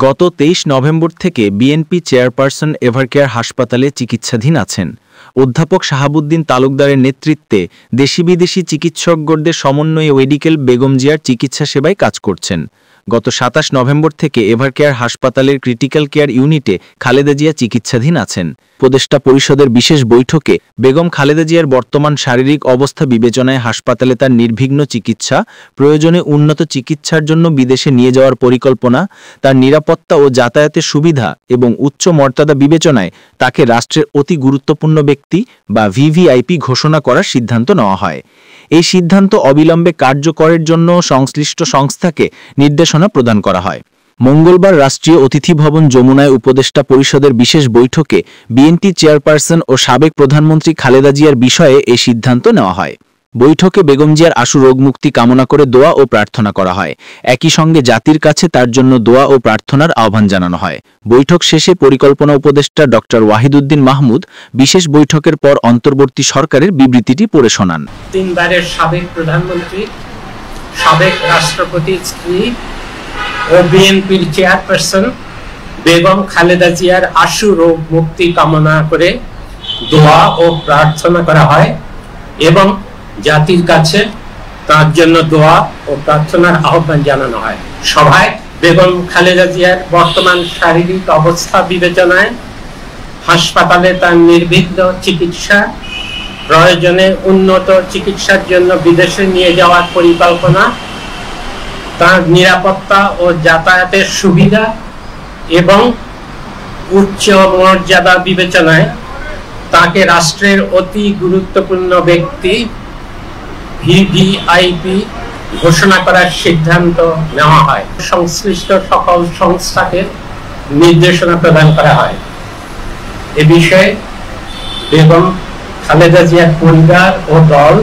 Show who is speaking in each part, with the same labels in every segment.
Speaker 1: গত 23 নভেম্বর থেকে BNP chairperson Evercare হাসপাতালে চিকিৎসাধীন আছেন। অধ্যাপক শাহাবুদ্দিন তালুকদারের নেতৃত্বে দেশি বিদেশি চিকিৎসকগণদের সমন্বয়ে মেডিকেল বেগম জিয়ার চিকিৎসা সেবায় কাজ করছেন। গত 27 নভেম্বর থেকে এভারকেয়ার হাসপাতালের ক্রিটিক্যাল কেয়ার ইউনিটে খালেদা জিয়া চিকিৎসাধীন আছেন। উপদেষ্টা পরিষদের বিশেষ বৈঠকে বেগম খালেদা জিয়ার বর্তমান শারীরিক অবস্থা বিবেচনায় হাসপাতালে তার নির্বিঘ্ন চিকিৎসা, প্রয়োজনে উন্নত চিকিৎসার জন্য বিদেশে নিয়ে যাওয়ার পরিকল্পনা, তার নিরাপত্তা ও যাতায়াতের সুবিধা এবং উচ্চ মর্যাদা বিবেচনায় তাকে রাষ্ট্রের অতি গুরুত্বপূর্ণ ব্যক্তি বা ভিভিআইপি ঘোষণা করার সিদ্ধান্ত নেওয়া হয়। এই সিদ্ধান্ত অবিলম্বে কার্যকরের জন্য সংশ্লিষ্ট সংস্থাকে নির্দেশনা প্রদান করা হয়। মঙ্গলবার রাষ্ট্রীয় অতিথি ভবন যমুনায় উপদেষ্টা পরিষদের বিশেষ বৈঠকে বিএনপি চেয়ারপারসন ও সাবেক প্রধানমন্ত্রী খালেদা জিয়ার বিষয়ে এই সিদ্ধান্ত নেওয়া হয়। বৈঠকে বেগম জিয়ার আশু রোগমুক্তি কামনা করে দোয়া ও প্রার্থনা করা হয়। একই সঙ্গে জাতির কাছে তার জন্য দোয়া ও প্রার্থনার আহ্বান জানানো হয়। বৈঠক শেষে পরিকল্পনা উপদেষ্টা ডক্টর ওয়াহিদুদ্দিন মাহমুদ বিশেষ বৈঠকের পর অন্তর্বর্তী সরকারের বিবৃতিটি পড়ে শোনান।
Speaker 2: 3 বারের সাবেক প্রধানমন্ত্রী, সাবেক রাষ্ট্রপতির স্ত্রী ও বিএনপির চেয়ারপারসন বেগম খালেদা জিয়ার আশু রোগ মুক্তি কামনা করে দোয়া ও প্রার্থনা করা হয় এবং জাতির কাছে তার জন্য দোয়া ও প্রার্থনার আহ্বান জানানো হয়। সভায় বেগম খালেদা জিয়ার বর্তমান শারীরিক অবস্থা বিবেচনায় হাসপাতালে তার নির্বিঘ্ন চিকিৎসা, প্রয়োজনে উন্নত চিকিৎসার জন্য বিদেশে নিয়ে যাওয়ার পরিকল্পনা, তার নিরাপত্তা ও যাতায়াতের সুবিধা এবং উচ্চ মর্যাদা বিবেচনায় তাকে রাষ্ট্রের অতি গুরুত্বপূর্ণ ব্যক্তি ভিভিআইপি ঘোষণা করার সিদ্ধান্ত নেওয়া হয়। সংশ্লিষ্ট সকল সংস্থাকে নির্দেশনা প্রদান করা হয়। এ বিষয়ে বেগম খালেদা জিয়ার পরিবার ও দল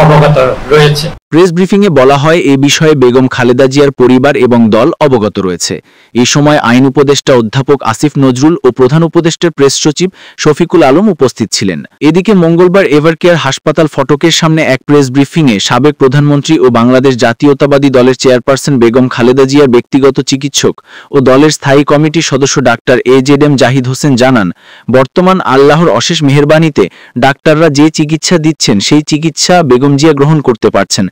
Speaker 2: অবগত রয়েছে।
Speaker 1: প্রেস ব্রিফিংয়ে বলা হয়, এই বিষয়ে বেগম খালেদা জিয়ার পরিবার এবং দল অবগত রয়েছে। এই সময় আইন উপদেষ্টা অধ্যাপক আসিফ নজরুল ও প্রধান উপদেষ্টার প্রেস সচিব শফিকুল আলম উপস্থিত ছিলেন। এদিকে মঙ্গলবার এভারকেয়ার হাসপাতাল ফটকের সামনে এক প্রেস ব্রিফিংয়ে সাবেক প্রধানমন্ত্রী ও বাংলাদেশ জাতীয়তাবাদী দলের চেয়ারপারসন বেগম খালেদা জিয়ার ব্যক্তিগত চিকিৎসক ও দলের স্থায়ী কমিটির সদস্য ডাক্তার এজেডএম জাহিদ হোসেন জানান, বর্তমান আল্লাহর অশেষ মেহেরবানিতে ডাক্তাররা যে চিকিৎসা দিচ্ছেন সেই চিকিৎসা বেগম জিয়া গ্রহণ করতে পারছেন।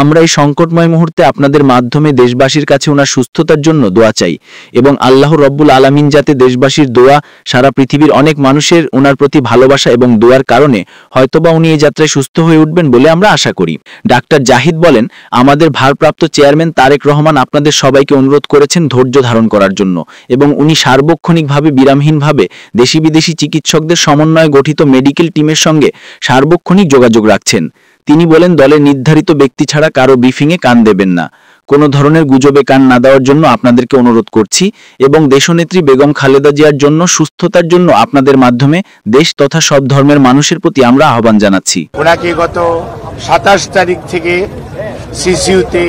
Speaker 1: আমরা এই সংকটময় মুহূর্তে আপনাদের মাধ্যমে দেশবাসীর কাছে ওনার সুস্থতার জন্য দোয়া চাই এবং আল্লাহ রব্বুল আলামিন যাতে দেশবাসীর দোয়া, সারা পৃথিবীর অনেক মানুষের ওনার প্রতি ভালোবাসা এবং দোয়ার কারণে হয়তোবা উনি এই যাত্রায় সুস্থ হয়ে উঠবেন বলে আমরা আশা করি। ডাক্তার জাহিদ বলেন, আমাদের ভারপ্রাপ্ত চেয়ারম্যান তারেক রহমান আপনাদের সবাইকে অনুরোধ করেছেন ধৈর্য ধারণ করার জন্য এবং উনি সার্বক্ষণিকভাবে বিরামহীনভাবে দেশি বিদেশি চিকিৎসকদের সমন্বয়ে গঠিত মেডিকেল টিমের সঙ্গে সার্বক্ষণিক যোগাযোগ রাখছেন। তিনি বলেন, দলের নির্ধারিত ব্যক্তি ছাড়া কারো ব্রিফিংয়ে কান দেবেন না। কোনো ধরনের গুজবে কান না দেওয়ার জন্য আপনাদেরকে অনুরোধ করছি এবং দেশনেত্রী বেগম খালেদা জিয়ার জন্য সুস্থতার জন্য আপনাদের মাধ্যমে দেশ তথা সব ধর্মের মানুষের প্রতি আমরা আহ্বান জানাচ্ছি।
Speaker 3: ওনাকে গত 27 তারিখ থেকে সিসিইউতে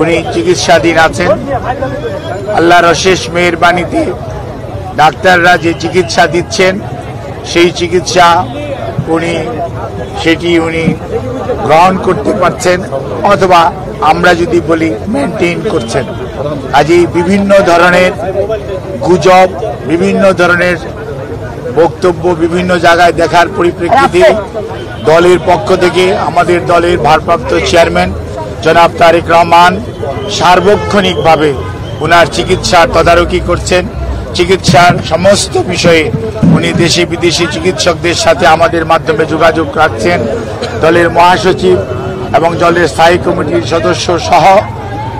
Speaker 3: উনি চিকিৎসাধীন আছেন। আল্লাহর অশেষ মেহেরবানিতে ডাক্তাররা যে চিকিৎসা দিচ্ছেন সেই চিকিৎসা উনি গ্রহণ করতে পারছেন, অথবা আমরা যদি বলি মেনটেন করছেন। আজই বিভিন্ন ধরনের গুজব, বিভিন্ন ধরনের বক্তব্য বিভিন্ন জায়গায় দেখার পরিপ্রেক্ষিতে দলের পক্ষ থেকে আমাদের দলের ভারপ্রাপ্ত চেয়ারম্যান জনাব তারেক রহমান সার্বক্ষণিকভাবে ওনার চিকিৎসার তদারকি করছেন। চিকিৎসার সমস্ত বিষয়ে উনি দেশি বিদেশি চিকিৎসকদের সাথে আমাদের মাধ্যমে যোগাযোগ রাখছেন। দলের মহাসচিব এবং দলের স্থায়ী কমিটির সদস্য সহ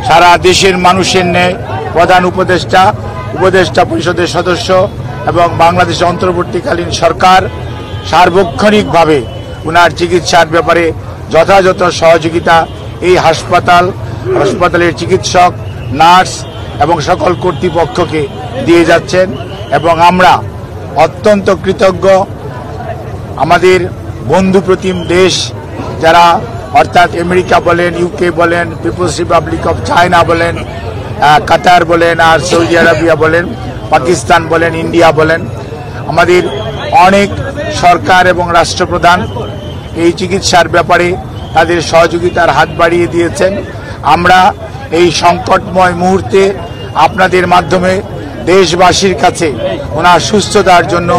Speaker 3: সারা দেশের মানুষের ন্যায় প্রধান উপদেষ্টা পরিষদের সদস্য এবং বাংলাদেশ অন্তর্বর্তীকালীন সরকার সার্বক্ষণিকভাবে ওনার চিকিৎসার ব্যাপারে যথাযথ সহযোগিতা এই হাসপাতালের চিকিৎসক, নার্স এবং সকল কর্তৃপক্ষকে দিয়ে যাচ্ছেন এবং আমরা অত্যন্ত কৃতজ্ঞ। আমাদের বন্ধুপ্রতিম দেশ যারা, অর্থাৎ আমেরিকা বলেন, ইউকে বলেন, পিপলস রিপাবলিক অফ চায়না বলেন, কাতার বলেন, আর সৌদি আরবিয়া বলেন, পাকিস্তান বলেন, ইন্ডিয়া বলেন, আমাদের অনেক সরকার এবং রাষ্ট্রপ্রধান এই চিকিৎসার ব্যাপারে তাদের সহযোগিতার হাত বাড়িয়ে দিয়েছেন। আমরা এই সংকটময় মুহূর্তে আপনাদের মাধ্যমে দেশবাসীর কাছে ওনার সুস্থতার জন্য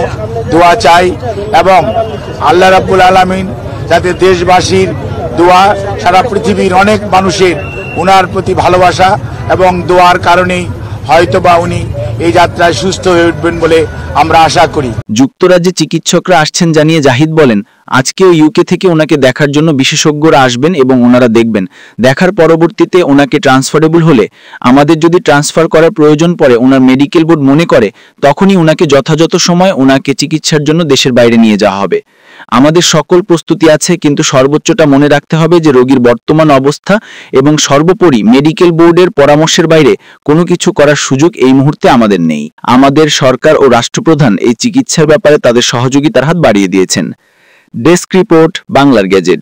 Speaker 3: দোয়া চাই এবং আল্লাহ রাব্বুল আলামিন যাতে দেশবাসীর দোয়া, সারা পৃথিবীর অনেক মানুষের ওনার প্রতি ভালোবাসা এবং দোয়ার কারণেই হয়তোবা উনি এই যাত্রায় সুস্থ হয়ে উঠবেন বলে আমরা আশা করি।
Speaker 1: যুক্তরাজ্যে চিকিৎসকরা আসছেন জানিয়ে জাহিদ বলেন, আজকেও ইউকে থেকে ওনাকে দেখার জন্য বিশেষজ্ঞরা আসবেন এবং ওনারা দেখবেন। দেখার পরবর্তীতে ওনাকে ট্রান্সফারেবল হলে, আমাদের যদি ট্রান্সফার করার প্রয়োজন পড়ে ওনার মেডিকেল বোর্ড মনে করে, তখনই ওনাকে যথাযথ সময় ওনাকে চিকিৎসার জন্য দেশের বাইরে নিয়ে যাওয়া হবে। আমাদের সকল প্রস্তুতি আছে, কিন্তু সর্বোচ্চটা মনে রাখতে হবে যে রোগীর বর্তমান অবস্থা এবং সর্বোপরি মেডিকেল বোর্ডের পরামর্শের বাইরে কোনো কিছু করার সুযোগ এই মুহূর্তে আমাদের নেই। আমাদের সরকার ও রাষ্ট্রপ্রধান এই চিকিৎসার ব্যাপারে তাদের সহযোগিতার হাত বাড়িয়ে দিয়েছেন। ডেস্ক রিপোর্ট, বাংলার গেজেট।